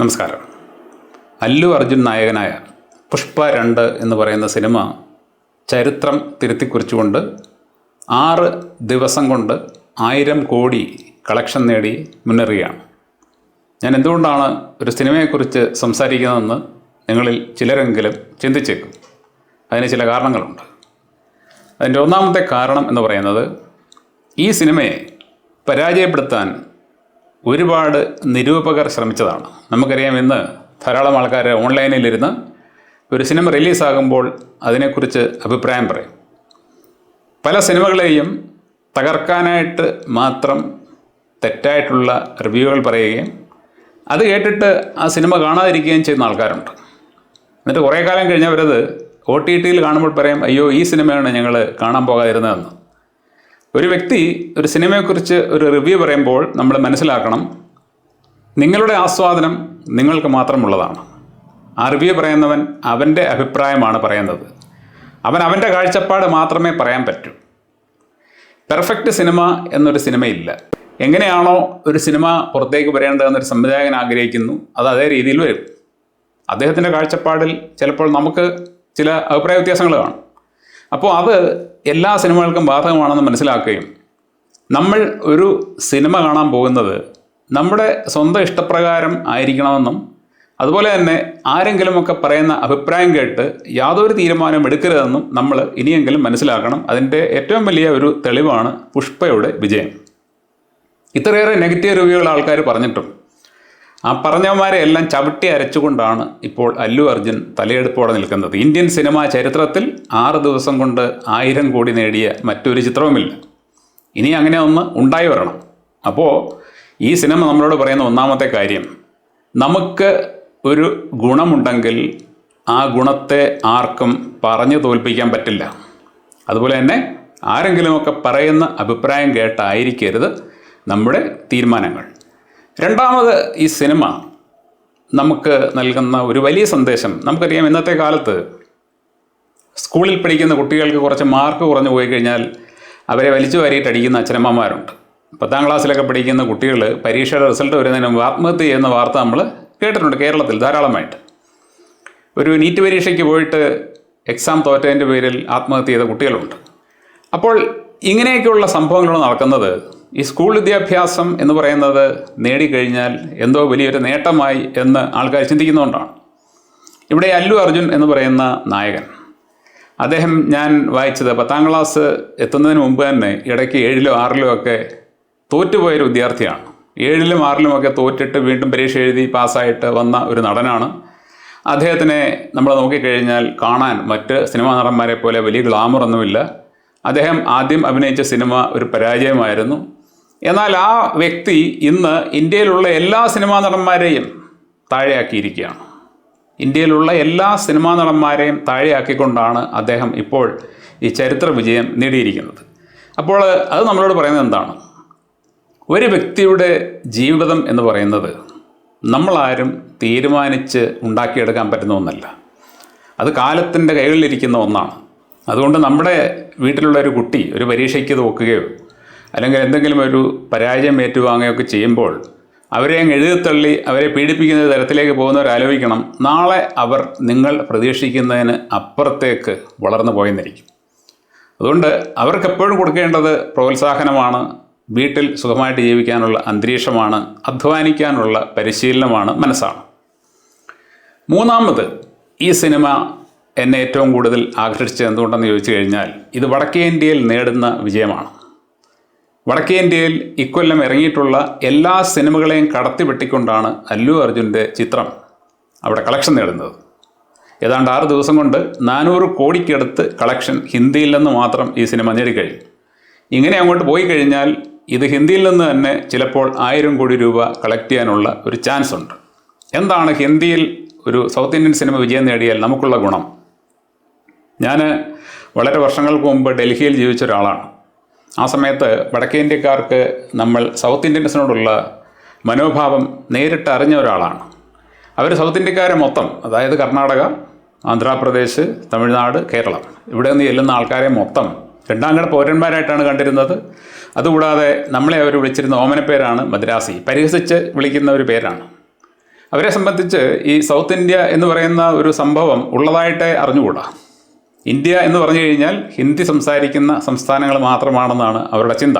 നമസ്കാരം. അല്ലു അർജുൻ നായകനായ പുഷ്പ 2 എന്ന് പറയുന്ന സിനിമ ചരിത്രം തിരുത്തിക്കുറിച്ചുകൊണ്ട് 6 ദിവസം കൊണ്ട് 1000 കോടി കളക്ഷൻ നേടി മുന്നേറുകയാണ്. ഞാൻ എന്തുകൊണ്ടാണ് ഒരു സിനിമയെക്കുറിച്ച് സംസാരിക്കുന്നതെന്ന് നിങ്ങളിൽ ചിലരെങ്കിലും ചിന്തിച്ചേക്കും. അതിന് ചില കാരണങ്ങളുണ്ട്. അതിൻ്റെ ഒന്നാമത്തെ കാരണം എന്ന് പറയുന്നത്, ഈ സിനിമയെ പരാജയപ്പെടുത്താൻ ഒരുപാട് നിരൂപകർ ശ്രമിച്ചതാണ്. നമുക്കറിയാം, ഇന്ന് ധാരാളം ആൾക്കാർ ഓൺലൈനിലിരുന്ന് ഒരു സിനിമ റിലീസാകുമ്പോൾ അതിനെക്കുറിച്ച് അഭിപ്രായം പറയും. പല സിനിമകളെയും തകർക്കാനായിട്ട് മാത്രം തെറ്റായിട്ടുള്ള റിവ്യൂകൾ പറയുകയും അത് കേട്ടിട്ട് ആ സിനിമ കാണാതിരിക്കുകയും ചെയ്യുന്ന ആൾക്കാരുണ്ട്. എന്നിട്ട് കുറേ കാലം കഴിഞ്ഞവരത് OTTയിൽ കാണുമ്പോൾ പറയും, അയ്യോ ഈ സിനിമയാണ് ഞങ്ങൾ കാണാൻ പോകാതിരുന്നതെന്ന്. ഒരു വ്യക്തി ഒരു സിനിമയെക്കുറിച്ച് ഒരു റിവ്യൂ പറയുമ്പോൾ നമ്മൾ മനസ്സിലാക്കണം, നിങ്ങളുടെ ആസ്വാദനം നിങ്ങൾക്ക് മാത്രമുള്ളതാണ്. ആ റിവ്യൂ പറയുന്നവൻ അവൻ്റെ അഭിപ്രായമാണ് പറയുന്നത്. അവൻ്റെ കാഴ്ചപ്പാട് മാത്രമേ പറയാൻ പറ്റൂ. പെർഫെക്റ്റ് സിനിമ എന്നൊരു സിനിമയില്ല. എങ്ങനെയാണോ ഒരു സിനിമ പുറത്തേക്ക് വരേണ്ടതെന്നൊരു സംവിധായകൻ ആഗ്രഹിക്കുന്നു, അത് അതേ രീതിയിൽ വരും. അദ്ദേഹത്തിൻ്റെ കാഴ്ചപ്പാടിൽ ചിലപ്പോൾ നമുക്ക് ചില അഭിപ്രായ വ്യത്യാസങ്ങൾ കാണും. അപ്പോൾ അത് എല്ലാ സിനിമകൾക്കും ബാധകമാണെന്ന് മനസ്സിലാക്കുകയും, നമ്മൾ ഒരു സിനിമ കാണാൻ പോകുന്നത് നമ്മുടെ സ്വന്തം ഇഷ്ടപ്രകാരം ആയിരിക്കണമെന്നും, അതുപോലെ തന്നെ ആരെങ്കിലുമൊക്കെ പറയുന്ന അഭിപ്രായം കേട്ട് യാതൊരു തീരുമാനം എടുക്കരുതെന്നും നമ്മൾ ഇനിയെങ്കിലും മനസ്സിലാക്കണം. അതിൻ്റെ ഏറ്റവും വലിയ ഒരു തെളിവാണ് പുഷ്പയുടെ വിജയം. ഇത്രയേറെ നെഗറ്റീവ് റിവ്യൂകൾ ആൾക്കാർ പറഞ്ഞിട്ടും ആ പറഞ്ഞവന്മാരെ എല്ലാം ചവിട്ടി അരച്ചുകൊണ്ടാണ് ഇപ്പോൾ അല്ലു അർജുൻ തലയെടുപ്പോടെ നിൽക്കുന്നത്. ഇന്ത്യൻ സിനിമാ ചരിത്രത്തിൽ 6 ദിവസം കൊണ്ട് 1000 കോടി നേടിയ മറ്റൊരു ചിത്രവുമില്ല. ഇനി അങ്ങനെ ഒന്ന് ഉണ്ടായി വരണം. അപ്പോൾ ഈ സിനിമ നമ്മളോട് പറയുന്ന ഒന്നാമത്തെ കാര്യം, നമുക്ക് ഒരു ഗുണമുണ്ടെങ്കിൽ ആ ഗുണത്തെ ആർക്കും പറഞ്ഞു തോൽപ്പിക്കാൻ പറ്റില്ല. അതുപോലെ തന്നെ ആരെങ്കിലുമൊക്കെ പറയുന്ന അഭിപ്രായം കേട്ടായിരിക്കരുത് നമ്മുടെ തീരുമാനങ്ങൾ. രണ്ടാമത്, ഈ സിനിമ നമുക്ക് നൽകുന്ന ഒരു വലിയ സന്ദേശം, നമുക്കറിയാം, ഇന്നത്തെ കാലത്ത് സ്കൂളിൽ പഠിക്കുന്ന കുട്ടികൾക്ക് കുറച്ച് മാർക്ക് കുറഞ്ഞു പോയി കഴിഞ്ഞാൽ അവരെ വലിച്ചു വാരിയിട്ട് അടിക്കുന്ന അച്ഛനമ്മമാരുണ്ട്. 10ാം ക്ലാസ്സിലൊക്കെ പഠിക്കുന്ന കുട്ടികൾ പരീക്ഷയുടെ റിസൾട്ട് വരുന്നതിന് മുമ്പ് ആത്മഹത്യ ചെയ്യുന്ന വാർത്ത നമ്മൾ കേട്ടിട്ടുണ്ട് കേരളത്തിൽ ധാരാളമായിട്ട്. ഒരു നീറ്റ് പരീക്ഷയ്ക്ക് പോയിട്ട് എക്സാം തോറ്റതിൻ്റെ പേരിൽ ആത്മഹത്യ ചെയ്ത കുട്ടികളുണ്ട്. അപ്പോൾ ഇങ്ങനെയൊക്കെയുള്ള സംഭവങ്ങളാണ് നടക്കുന്നത്. ഈ സ്കൂൾ വിദ്യാഭ്യാസം എന്ന് പറയുന്നത് നേടിക്കഴിഞ്ഞാൽ എന്തോ വലിയൊരു നേട്ടമായി എന്ന് ആൾക്കാർ ചിന്തിക്കുന്നതുകൊണ്ടാണ്. ഇവിടെ അല്ലു അർജുൻ എന്ന് പറയുന്ന നായകൻ, അദ്ദേഹം ഞാൻ വായിച്ചത് 10ാം ക്ലാസ് എത്തുന്നതിന് മുമ്പ് തന്നെ ഇടയ്ക്ക് 7ലും 6ലും ഒക്കെ തോറ്റുപോയൊരു വിദ്യാർത്ഥിയാണ്. 7ലും 6ലും ഒക്കെ തോറ്റിട്ട് വീണ്ടും പരീക്ഷ എഴുതി പാസ്സായിട്ട് വന്ന ഒരു നടനാണ്. അദ്ദേഹത്തിനെ നമ്മൾ നോക്കിക്കഴിഞ്ഞാൽ കാണാൻ മറ്റ് സിനിമാ നടന്മാരെ പോലെ വലിയ ഗ്ലാമറൊന്നുമില്ല. അദ്ദേഹം ആദ്യം അഭിനയിച്ച സിനിമ ഒരു പരാജയമായിരുന്നു. എന്നാൽ ആ വ്യക്തി ഇന്ന് ഇന്ത്യയിലുള്ള എല്ലാ സിനിമാ നടന്മാരെയും താഴെയാക്കിയിരിക്കുകയാണ്. ഇന്ത്യയിലുള്ള എല്ലാ സിനിമാ നടന്മാരെയും താഴെയാക്കിക്കൊണ്ടാണ് അദ്ദേഹം ഇപ്പോൾ ഈ ചരിത്ര വിജയം നേടിയിരിക്കുന്നത്. അപ്പോൾ അത് നമ്മളോട് പറയുന്നത് എന്താണ്? ഒരു വ്യക്തിയുടെ ജീവിതം എന്ന് പറയുന്നത് നമ്മളാരും തീരുമാനിച്ച് ഉണ്ടാക്കിയെടുക്കാൻ പറ്റുന്ന ഒന്നല്ല. അത് കാലത്തിൻ്റെ കൈകളിലിരിക്കുന്ന ഒന്നാണ്. അതുകൊണ്ട് നമ്മുടെ വീട്ടിലുള്ള ഒരു കുട്ടി ഒരു പരീക്ഷയ്ക്ക് തോക്കുകയോ അല്ലെങ്കിൽ എന്തെങ്കിലും ഒരു പരാജയം ഏറ്റുവാങ്ങുകയൊക്കെ ചെയ്യുമ്പോൾ അവരെ അങ്ങ് എഴുതിത്തള്ളി അവരെ പീഡിപ്പിക്കുന്ന തരത്തിലേക്ക് പോകുന്നവർ ആലോചിക്കണം, നാളെ അവർ നിങ്ങൾ പ്രതീക്ഷിക്കുന്നതിന് അപ്പുറത്തേക്ക് വളർന്നു പോയെന്നിരിക്കും. അതുകൊണ്ട് അവർക്കെപ്പോഴും കൊടുക്കേണ്ടത് പ്രോത്സാഹനമാണ്, വീട്ടിൽ സുഖമായിട്ട് ജീവിക്കാനുള്ള അന്തരീക്ഷമാണ്, അധ്വാനിക്കാനുള്ള പരിശീലനമാണ്, മനസ്സാണ്. മൂന്നാമത്, ഈ സിനിമ എന്നെ ഏറ്റവും കൂടുതൽ ആകർഷിച്ചത് എന്തുകൊണ്ടെന്ന് ചോദിച്ചു കഴിഞ്ഞാൽ, ഇത് വടക്കേ ഇന്ത്യയിൽ നേടുന്ന വിജയമാണ്. വടക്കേ ഇന്ത്യയിൽ ഇക്കൊല്ലം ഇറങ്ങിയിട്ടുള്ള എല്ലാ സിനിമകളെയും കടത്തി വെട്ടിക്കൊണ്ടാണ് അല്ലു അർജുൻ്റെ ചിത്രം അവിടെ കളക്ഷൻ നേടുന്നത്. ഏതാണ്ട് 6 ദിവസം കൊണ്ട് 400 കോടിക്കടുത്ത് കളക്ഷൻ ഹിന്ദിയിൽ നിന്ന് മാത്രം ഈ സിനിമ നേടിക്കഴിഞ്ഞു. ഇങ്ങനെ അങ്ങോട്ട് പോയി കഴിഞ്ഞാൽ ഇത് ഹിന്ദിയിൽ നിന്ന് തന്നെ ചിലപ്പോൾ 1000 കോടി രൂപ കളക്ട് ചെയ്യാനുള്ള ഒരു ചാൻസ് ഉണ്ട്. എന്താണ് ഹിന്ദിയിൽ ഒരു സൗത്ത് ഇന്ത്യൻ സിനിമ വിജയം നേടിയാൽ നമുക്കുള്ള ഗുണം? ഞാൻ വളരെ വർഷങ്ങൾക്ക് മുമ്പ് ഡൽഹിയിൽ ജീവിച്ച ഒരാളാണ്. ആ സമയത്ത് വടക്കേ ഇന്ത്യക്കാർക്ക് നമ്മൾ സൗത്ത് ഇന്ത്യൻസിനോടുള്ള മനോഭാവം നേരിട്ട് അറിഞ്ഞ ഒരാളാണ്. അവർ സൗത്ത് ഇന്ത്യക്കാരെ മൊത്തം, അതായത് കർണാടക, ആന്ധ്രാപ്രദേശ്, തമിഴ്നാട്, കേരളം, ഇവിടെ നിന്ന് ചെല്ലുന്ന ആൾക്കാരെ മൊത്തം 2ാം കിട പൗരന്മാരായിട്ടാണ് കണ്ടിരുന്നത്. അതുകൂടാതെ നമ്മളെ അവർ വിളിച്ചിരുന്ന ഓമനപ്പേരാണ് മദ്രാസി, പരിഹസിച്ച് വിളിക്കുന്ന ഒരു പേരാണ്. അവരെ സംബന്ധിച്ച് ഈ സൗത്ത് ഇന്ത്യ എന്ന് പറയുന്ന ഒരു സംഭവം ഉള്ളതായിട്ടേ അറിഞ്ഞുകൂടാ. ഇന്ത്യ എന്ന് പറഞ്ഞു കഴിഞ്ഞാൽ ഹിന്ദി സംസാരിക്കുന്ന സംസ്ഥാനങ്ങൾ മാത്രമാണെന്നാണ് അവരുടെ ചിന്ത.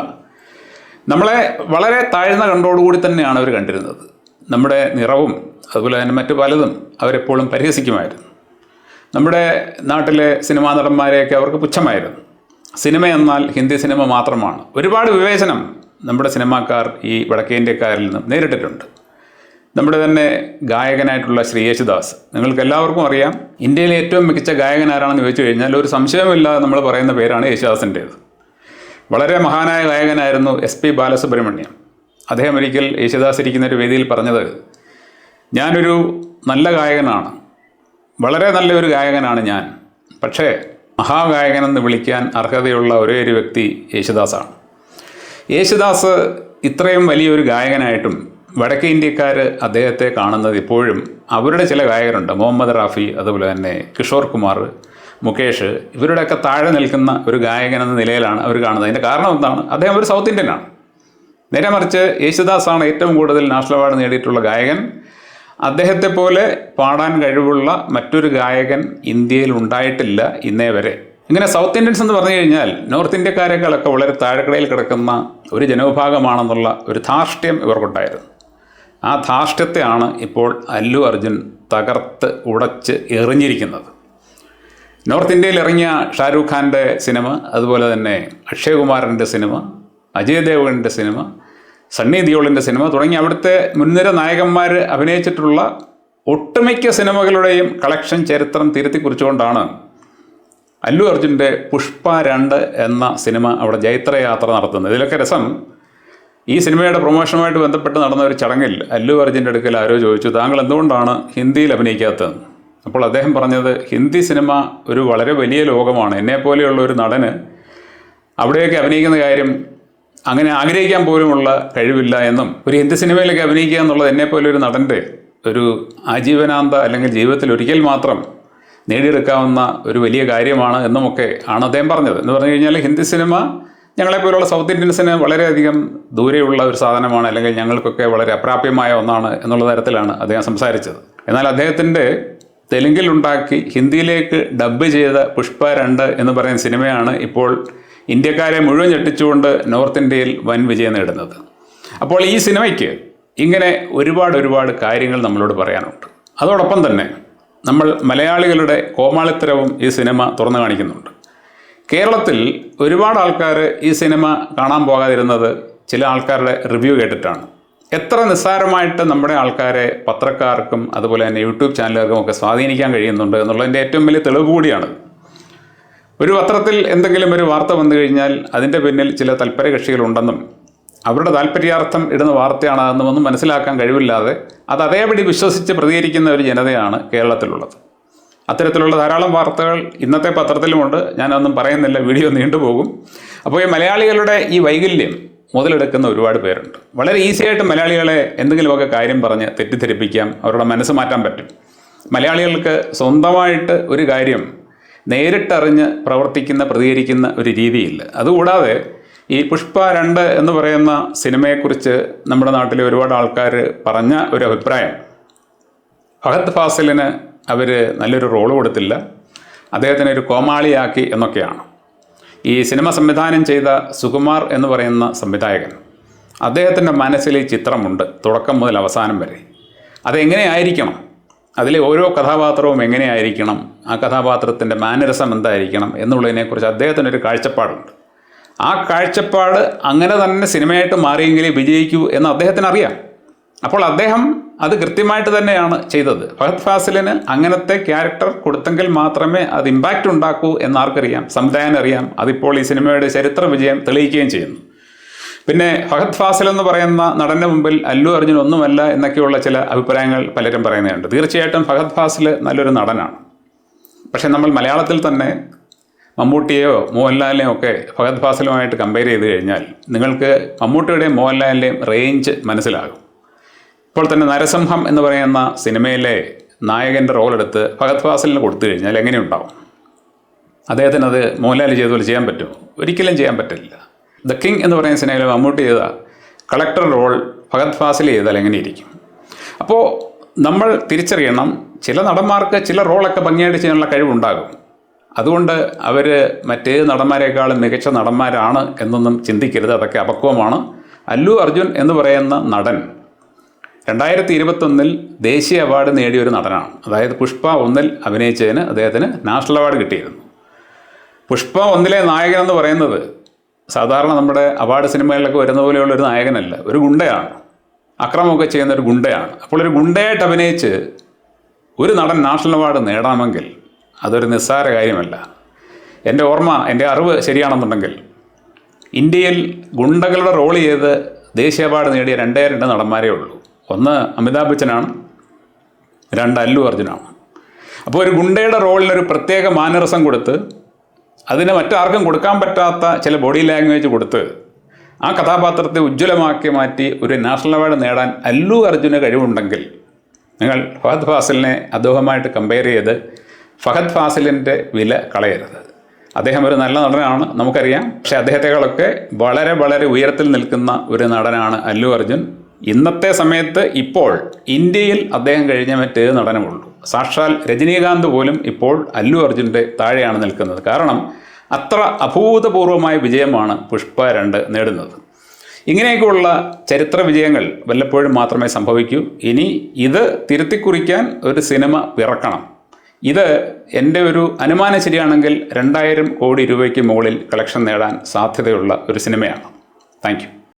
നമ്മളെ വളരെ താഴ്ന്ന കണ്ടോടുകൂടി തന്നെയാണ് അവർ കണ്ടിരുന്നത്. നമ്മുടെ നിറവും അതുപോലെ തന്നെ മറ്റു പലതും അവരെപ്പോഴും പരിഹസിക്കുമായിരുന്നു. നമ്മുടെ നാട്ടിലെ സിനിമാ നടന്മാരെയൊക്കെ അവർക്ക് പുച്ഛമായിരുന്നു. സിനിമ എന്നാൽ ഹിന്ദി സിനിമ മാത്രമാണ്. ഒരുപാട് വിവേചനം നമ്മുടെ സിനിമാക്കാർ ഈ വടക്കേ ഇന്ത്യക്കാരിൽ നിന്നും നേരിട്ടിട്ടുണ്ട്. നമ്മുടെ തന്നെ ഗായകനായിട്ടുള്ള ശ്രീ യേശുദാസ്, നിങ്ങൾക്ക് എല്ലാവർക്കും അറിയാം, ഇന്ത്യയിലെ ഏറ്റവും മികച്ച ഗായകൻ ആരാണെന്ന് ചോദിച്ചു കഴിഞ്ഞാൽ ഒരു സംശയമില്ലാതെ നമ്മൾ പറയുന്ന പേരാണ് യേശുദാസിൻ്റേത്. വളരെ മഹാനായ ഗായകനായിരുന്നു SP ബാലസുബ്രഹ്മണ്യം. അദ്ദേഹം ഒരിക്കൽ യേശുദാസ് ഇരിക്കുന്ന ഒരു വേദിയിൽ പറഞ്ഞത്, ഞാനൊരു നല്ല ഗായകനാണ്, വളരെ നല്ലൊരു ഗായകനാണ് ഞാൻ, പക്ഷേ മഹാഗായകനെന്ന് വിളിക്കാൻ അർഹതയുള്ള ഒരേ ഒരു വ്യക്തി യേശുദാസാണ്. യേശുദാസ് ഇത്രയും വലിയൊരു ഗായകനായിട്ടും വടക്കേ ഇന്ത്യക്കാർ അദ്ദേഹത്തെ കാണുന്നത് ഇപ്പോഴും അവരുടെ ചില ഗായകരുണ്ട്, മുഹമ്മദ് റാഫി, അതുപോലെ തന്നെ കിഷോർ കുമാർ, മുകേഷ്, ഇവരുടെയൊക്കെ താഴെ നിൽക്കുന്ന ഒരു ഗായകൻ എന്ന നിലയിലാണ് അവർ കാണുന്നത്. അതിൻ്റെ കാരണം എന്താണ്? അദ്ദേഹം ഒരു സൗത്ത് ഇന്ത്യനാണ്. നേരെ മറിച്ച് യേശുദാസാണ് ഏറ്റവും കൂടുതൽ നാഷണൽ അവാർഡ് നേടിയിട്ടുള്ള ഗായകൻ. അദ്ദേഹത്തെ പോലെ പാടാൻ കഴിവുള്ള മറ്റൊരു ഗായകൻ ഇന്ത്യയിൽ ഉണ്ടായിട്ടില്ല ഇന്നേ വരെ. ഇങ്ങനെ സൗത്ത് ഇന്ത്യൻസ് എന്ന് പറഞ്ഞു കഴിഞ്ഞാൽ നോർത്ത് ഇന്ത്യക്കാരെക്കാളൊക്കെ വളരെ താഴെക്കടയിൽ കിടക്കുന്ന ഒരു ജനവിഭാഗമാണെന്നുള്ള ഒരു ധാർഷ്ട്യം ഇവർക്കുണ്ടായിരുന്നു. ആ ധാർഷ്ട്യത്തെയാണ് ഇപ്പോൾ അല്ലു അർജുൻ തകർത്ത് ഉടച്ച് എറിഞ്ഞിരിക്കുന്നത്. നോർത്ത് ഇന്ത്യയിൽ ഇറങ്ങിയ ഷാരൂഖ് ഖാൻ്റെ സിനിമ, അതുപോലെ തന്നെ അക്ഷയ് കുമാറിൻ്റെ സിനിമ, അജയ് ദേവ്ഗണിൻ്റെ സിനിമ, സണ്ണി ദിയോളിൻ്റെ സിനിമ തുടങ്ങി അവിടുത്തെ മുൻനിര നായകന്മാർ അഭിനയിച്ചിട്ടുള്ള ഒട്ടുമിക്ക സിനിമകളുടെയും കളക്ഷൻ ചരിത്രം തിരുത്തി കുറിച്ചുകൊണ്ടാണ് അല്ലു അർജുൻ്റെ പുഷ്പ 2 എന്ന സിനിമ അവിടെ ജൈത്രയാത്ര നടത്തുന്നത്. ഇതിലൊക്കെ രസം, ഈ സിനിമയുടെ പ്രൊമോഷനുമായിട്ട് ബന്ധപ്പെട്ട് നടന്ന ഒരു ചടങ്ങിൽ അല്ലു അർജുൻ്റെ അടുക്കൽ ആരോ ചോദിച്ചു, താങ്കൾ എന്തുകൊണ്ടാണ് ഹിന്ദിയിൽ അഭിനയിക്കാത്തതെന്ന്. അപ്പോൾ അദ്ദേഹം പറഞ്ഞത്, ഹിന്ദി സിനിമ ഒരു വളരെ വലിയ ലോകമാണ്, എന്നെപ്പോലെയുള്ള ഒരു നടന് അവിടെയൊക്കെ അഭിനയിക്കുന്ന കാര്യം അങ്ങനെ ആഗ്രഹിക്കാൻ പോലുമുള്ള കഴിവില്ല എന്നും, ഒരു ഹിന്ദി സിനിമയിലൊക്കെ അഭിനയിക്കുക എന്നുള്ളത് എന്നെപ്പോലെ ഒരു നടൻ്റെ ഒരു ആജീവനാന്ത അല്ലെങ്കിൽ ജീവിതത്തിൽ ഒരിക്കൽ മാത്രം നേടിയെടുക്കാവുന്ന ഒരു വലിയ കാര്യമാണ് എന്നുമൊക്കെ ആണ് അദ്ദേഹം പറഞ്ഞത്. എന്ന് പറഞ്ഞു കഴിഞ്ഞാൽ ഹിന്ദി സിനിമ ഞങ്ങളെപ്പോലുള്ള സൗത്ത് ഇന്ത്യൻസിന് വളരെയധികം ദൂരെയുള്ള ഒരു സാധനമാണ്, അല്ലെങ്കിൽ ഞങ്ങൾക്കൊക്കെ വളരെ അപ്രാപ്യമായ ഒന്നാണ് എന്നുള്ള തരത്തിലാണ് അദ്ദേഹം സംസാരിച്ചത്. എന്നാൽ അദ്ദേഹത്തിൻ്റെ തെലുങ്കിലുണ്ടാക്കി ഹിന്ദിയിലേക്ക് ഡബ്ബ് ചെയ്ത പുഷ്പ 2 എന്ന് പറയുന്ന സിനിമയാണ് ഇപ്പോൾ ഇന്ത്യക്കാരെ മുഴുവൻ ഞെട്ടിച്ചുകൊണ്ട് നോർത്ത് ഇന്ത്യയിൽ വൻ വിജയം നേടുന്നത്. അപ്പോൾ ഈ സിനിമയ്ക്ക് ഇങ്ങനെ ഒരുപാട് കാര്യങ്ങൾ നമ്മളോട് പറയാനുണ്ട്. അതോടൊപ്പം തന്നെ നമ്മൾ മലയാളികളുടെ കോമാളിത്തരവും ഈ സിനിമ തുറന്നു കാണിക്കുന്നുണ്ട്. കേരളത്തിൽ ഒരുപാട് ആൾക്കാർ ഈ സിനിമ കാണാൻ പോകാതിരുന്നത് ചില ആൾക്കാരുടെ റിവ്യൂ കേട്ടിട്ടാണ്. എത്ര നിസ്സാരമായിട്ട് നമ്മുടെ ആൾക്കാരെ പത്രക്കാർക്കും അതുപോലെ തന്നെ യൂട്യൂബ് ചാനലുകാർക്കും ഒക്കെ സ്വാധീനിക്കാൻ കഴിയുന്നുണ്ട് എന്നുള്ളതിൻ്റെ ഏറ്റവും വലിയ തെളിവ് കൂടിയാണ്. ഒരു പത്രത്തിൽ എന്തെങ്കിലും ഒരു വാർത്ത വന്നു കഴിഞ്ഞാൽ അതിൻ്റെ പിന്നിൽ ചില തൽപര കക്ഷികളുണ്ടെന്നും അവരുടെ താല്പര്യാർത്ഥം ഇടുന്ന വാർത്തയാണെന്നും ഒന്നും മനസ്സിലാക്കാൻ കഴിവില്ലാതെ അത് അതേപടി വിശ്വസിച്ച് പ്രതികരിക്കുന്ന ഒരു ജനതയാണ് കേരളത്തിലുള്ളത്. അത്തരത്തിലുള്ള ധാരാളം വാർത്തകൾ ഇന്നത്തെ പത്രത്തിലുമുണ്ട്. ഞാനൊന്നും പറയുന്നില്ല, വീഡിയോ നീണ്ടുപോകും. അപ്പോൾ ഈ മലയാളികളുടെ ഈ വൈകല്യം മുതലെടുക്കുന്ന ഒരുപാട് പേരുണ്ട്. വളരെ ഈസിയായിട്ട് മലയാളികളെ എന്തെങ്കിലുമൊക്കെ കാര്യം പറഞ്ഞ് തെറ്റിദ്ധരിപ്പിക്കാം, അവരുടെ മനസ്സ് മാറ്റാൻ പറ്റും. മലയാളികൾക്ക് സ്വന്തമായിട്ട് ഒരു കാര്യം നേരിട്ടറിഞ്ഞ് പ്രവർത്തിക്കുന്ന പ്രതികരിക്കുന്ന ഒരു രീതിയില്ല. അതുകൂടാതെ ഈ പുഷ്പ 2 എന്ന് പറയുന്ന സിനിമയെക്കുറിച്ച് നമ്മുടെ നാട്ടിലെ ഒരുപാട് ആൾക്കാർ പറഞ്ഞ ഒരു അഭിപ്രായം, ഫഹദ് ഫാസിലിന് അവർ നല്ലൊരു റോള് കൊടുത്തില്ല, അദ്ദേഹത്തിനെ ഒരു കോമാളിയാക്കി എന്നൊക്കെയാണ്. ഈ സിനിമ സംവിധാനം ചെയ്ത സുകുമാർ എന്ന് പറയുന്ന സംവിധായകൻ, അദ്ദേഹത്തിൻ്റെ മനസ്സിൽ ഈ ചിത്രമുണ്ട് തുടക്കം മുതൽ അവസാനം വരെ. അതെങ്ങനെയായിരിക്കണം, അതിലെ ഓരോ കഥാപാത്രവും എങ്ങനെയായിരിക്കണം, ആ കഥാപാത്രത്തിൻ്റെ മാനറിസം എന്തായിരിക്കണം എന്നുള്ളതിനെക്കുറിച്ച് അദ്ദേഹത്തിനൊരു കാഴ്ചപ്പാടുണ്ട്. ആ കാഴ്ചപ്പാട് അങ്ങനെ തന്നെ സിനിമയായിട്ട് മാറിയെങ്കിലേ വിജയിക്കൂ എന്ന് അദ്ദേഹത്തിന് അറിയാം. അപ്പോൾ അദ്ദേഹം അത് കൃത്യമായിട്ട് തന്നെയാണ് ചെയ്തത്. ഫഹദ് ഫാസിലിന് അങ്ങനത്തെ ക്യാരക്ടർ കൊടുത്തെങ്കിൽ മാത്രമേ അത് ഇമ്പാക്റ്റ് ഉണ്ടാക്കൂ എന്നാർക്കറിയാം, സംവിധായകന് അറിയാം. അതിപ്പോൾ ഈ സിനിമയുടെ ചരിത്ര വിജയം തെളിയിക്കുകയും ചെയ്യുന്നു. പിന്നെ ഫഹദ് ഫാസിൽ എന്ന് പറയുന്ന നടൻ്റെ മുമ്പിൽ അല്ലു അർജുൻ ഒന്നുമല്ല എന്നൊക്കെയുള്ള ചില അഭിപ്രായങ്ങൾ പലരും പറയുന്നുണ്ട്. തീർച്ചയായിട്ടും ഫഹദ് ഫാസിൽ നല്ലൊരു നടനാണ്. പക്ഷേ നമ്മൾ മലയാളത്തിൽ തന്നെ മമ്മൂട്ടിയെയോ മോഹൻലാലിനെയോ ഒക്കെ ഫഹദ് ഫാസിലുമായിട്ട് കമ്പയർ ചെയ്ത് കഴിഞ്ഞാൽ നിങ്ങൾക്ക് മമ്മൂട്ടിയുടെയും മോഹൻലാലിൻ്റെയും റേഞ്ച് മനസ്സിലാകും. ഇപ്പോൾ തന്നെ നരസിംഹം എന്ന് പറയുന്ന സിനിമയിലെ നായകൻ്റെ റോളെടുത്ത് ഫഹദ് ഫാസിലിന് കൊടുത്തു കഴിഞ്ഞാൽ എങ്ങനെയുണ്ടാവും? അദ്ദേഹത്തിന് അത് മോഹൻലാൽ ചെയ്തപോലെ ചെയ്യാൻ പറ്റുമോ? ഒരിക്കലും ചെയ്യാൻ പറ്റില്ല. ദ കിങ് എന്ന് പറയുന്ന സിനിമയിൽ മമ്മൂട്ടി ചെയ്ത കളക്ടർ റോൾ ഫഹദ് ഫാസിൽ ചെയ്താൽ എങ്ങനെയിരിക്കും? അപ്പോൾ നമ്മൾ തിരിച്ചറിയണം, ചില നടന്മാർക്ക് ചില റോളൊക്കെ ഭംഗിയായിട്ട് ചെയ്യാനുള്ള കഴിവുണ്ടാകും. അതുകൊണ്ട് അവർ മറ്റേത് നടന്മാരെക്കാളും മികച്ച നടന്മാരാണ് എന്നൊന്നും ചിന്തിക്കരുത്. അതൊക്കെ അപക്വമാണ്. അല്ലു അർജുൻ എന്ന് പറയുന്ന നടൻ 2021 ദേശീയ അവാർഡ് നേടിയൊരു നടനാണ്. അതായത് പുഷ്പ 1 അഭിനയിച്ചതിന് അദ്ദേഹത്തിന് നാഷണൽ അവാർഡ് കിട്ടിയിരുന്നു. പുഷ്പ 1 നായകൻ എന്ന് പറയുന്നത് സാധാരണ നമ്മുടെ അവാർഡ് സിനിമകളിലൊക്കെ വരുന്ന പോലെയുള്ളൊരു നായകനല്ല, ഒരു ഗുണ്ടയാണ്. അക്രമമൊക്കെ ചെയ്യുന്ന ഒരു ഗുണ്ടയാണ്. അപ്പോൾ ഒരു ഗുണ്ടയായിട്ട് അഭിനയിച്ച് ഒരു നടൻ നാഷണൽ അവാർഡ് നേടാമെങ്കിൽ അതൊരു നിസ്സാര കാര്യമല്ല. എൻ്റെ അറിവ് ശരിയാണെന്നുണ്ടെങ്കിൽ ഇന്ത്യയിൽ ഗുണ്ടകളുടെ റോൾ ചെയ്ത് ദേശീയ അവാർഡ് നേടിയ 2 നടന്മാരേ ഉള്ളൂ. ഒന്ന് അമിതാഭ് ബച്ചനാണ്, 2 അല്ലു അർജുനാണ്. അപ്പോൾ ഒരു ഗുണ്ടയുടെ റോളിലൊരു പ്രത്യേക മാനറിസം കൊടുത്ത് അതിന് മറ്റാർക്കും കൊടുക്കാൻ പറ്റാത്ത ചില ബോഡി ലാംഗ്വേജ് കൊടുത്ത് ആ കഥാപാത്രത്തെ ഉജ്ജ്വലമാക്കി മാറ്റി ഒരു നാഷണൽ അവാർഡ് നേടാൻ അല്ലു അർജുന് കഴിവുണ്ടെങ്കിൽ നിങ്ങൾ ഫഹദ് ഫാസിലിനെ അദ്ദേഹമായിട്ട് കമ്പയർ ചെയ്ത് ഫഹദ് ഫാസിലിൻ്റെ വില കളയരുത്. അദ്ദേഹം ഒരു നല്ല നടനാണ്, നമുക്കറിയാം. പക്ഷേ അദ്ദേഹത്തെക്കാളൊക്കെ വളരെ വളരെ ഉയരത്തിൽ നിൽക്കുന്ന ഒരു നടനാണ് അല്ലു അർജുൻ. ഇന്നത്തെ സമയത്ത് ഇപ്പോൾ ഇന്ത്യയിൽ അദ്ദേഹം കഴിഞ്ഞ മറ്റേത് നടനുമുള്ളൂ. സാക്ഷാൽ രജനീകാന്ത് പോലും ഇപ്പോൾ അല്ലു അർജുൻ്റെ താഴെയാണ് നിൽക്കുന്നത്. കാരണം അത്ര അഭൂതപൂർവമായ വിജയമാണ് പുഷ്പ 2 നേടുന്നത്. ഇങ്ങനെയൊക്കെയുള്ള ചരിത്ര വിജയങ്ങൾ വല്ലപ്പോഴും മാത്രമേ സംഭവിക്കൂ. ഇനി ഇത് തിരുത്തിക്കുറിക്കാൻ ഒരു സിനിമ പിറക്കണം. ഇത് എൻ്റെ ഒരു അനുമാനം ശരിയാണെങ്കിൽ 2000 കോടി രൂപയ്ക്ക് മുകളിൽ കളക്ഷൻ നേടാൻ സാധ്യതയുള്ള ഒരു സിനിമയാണ്. Thank you.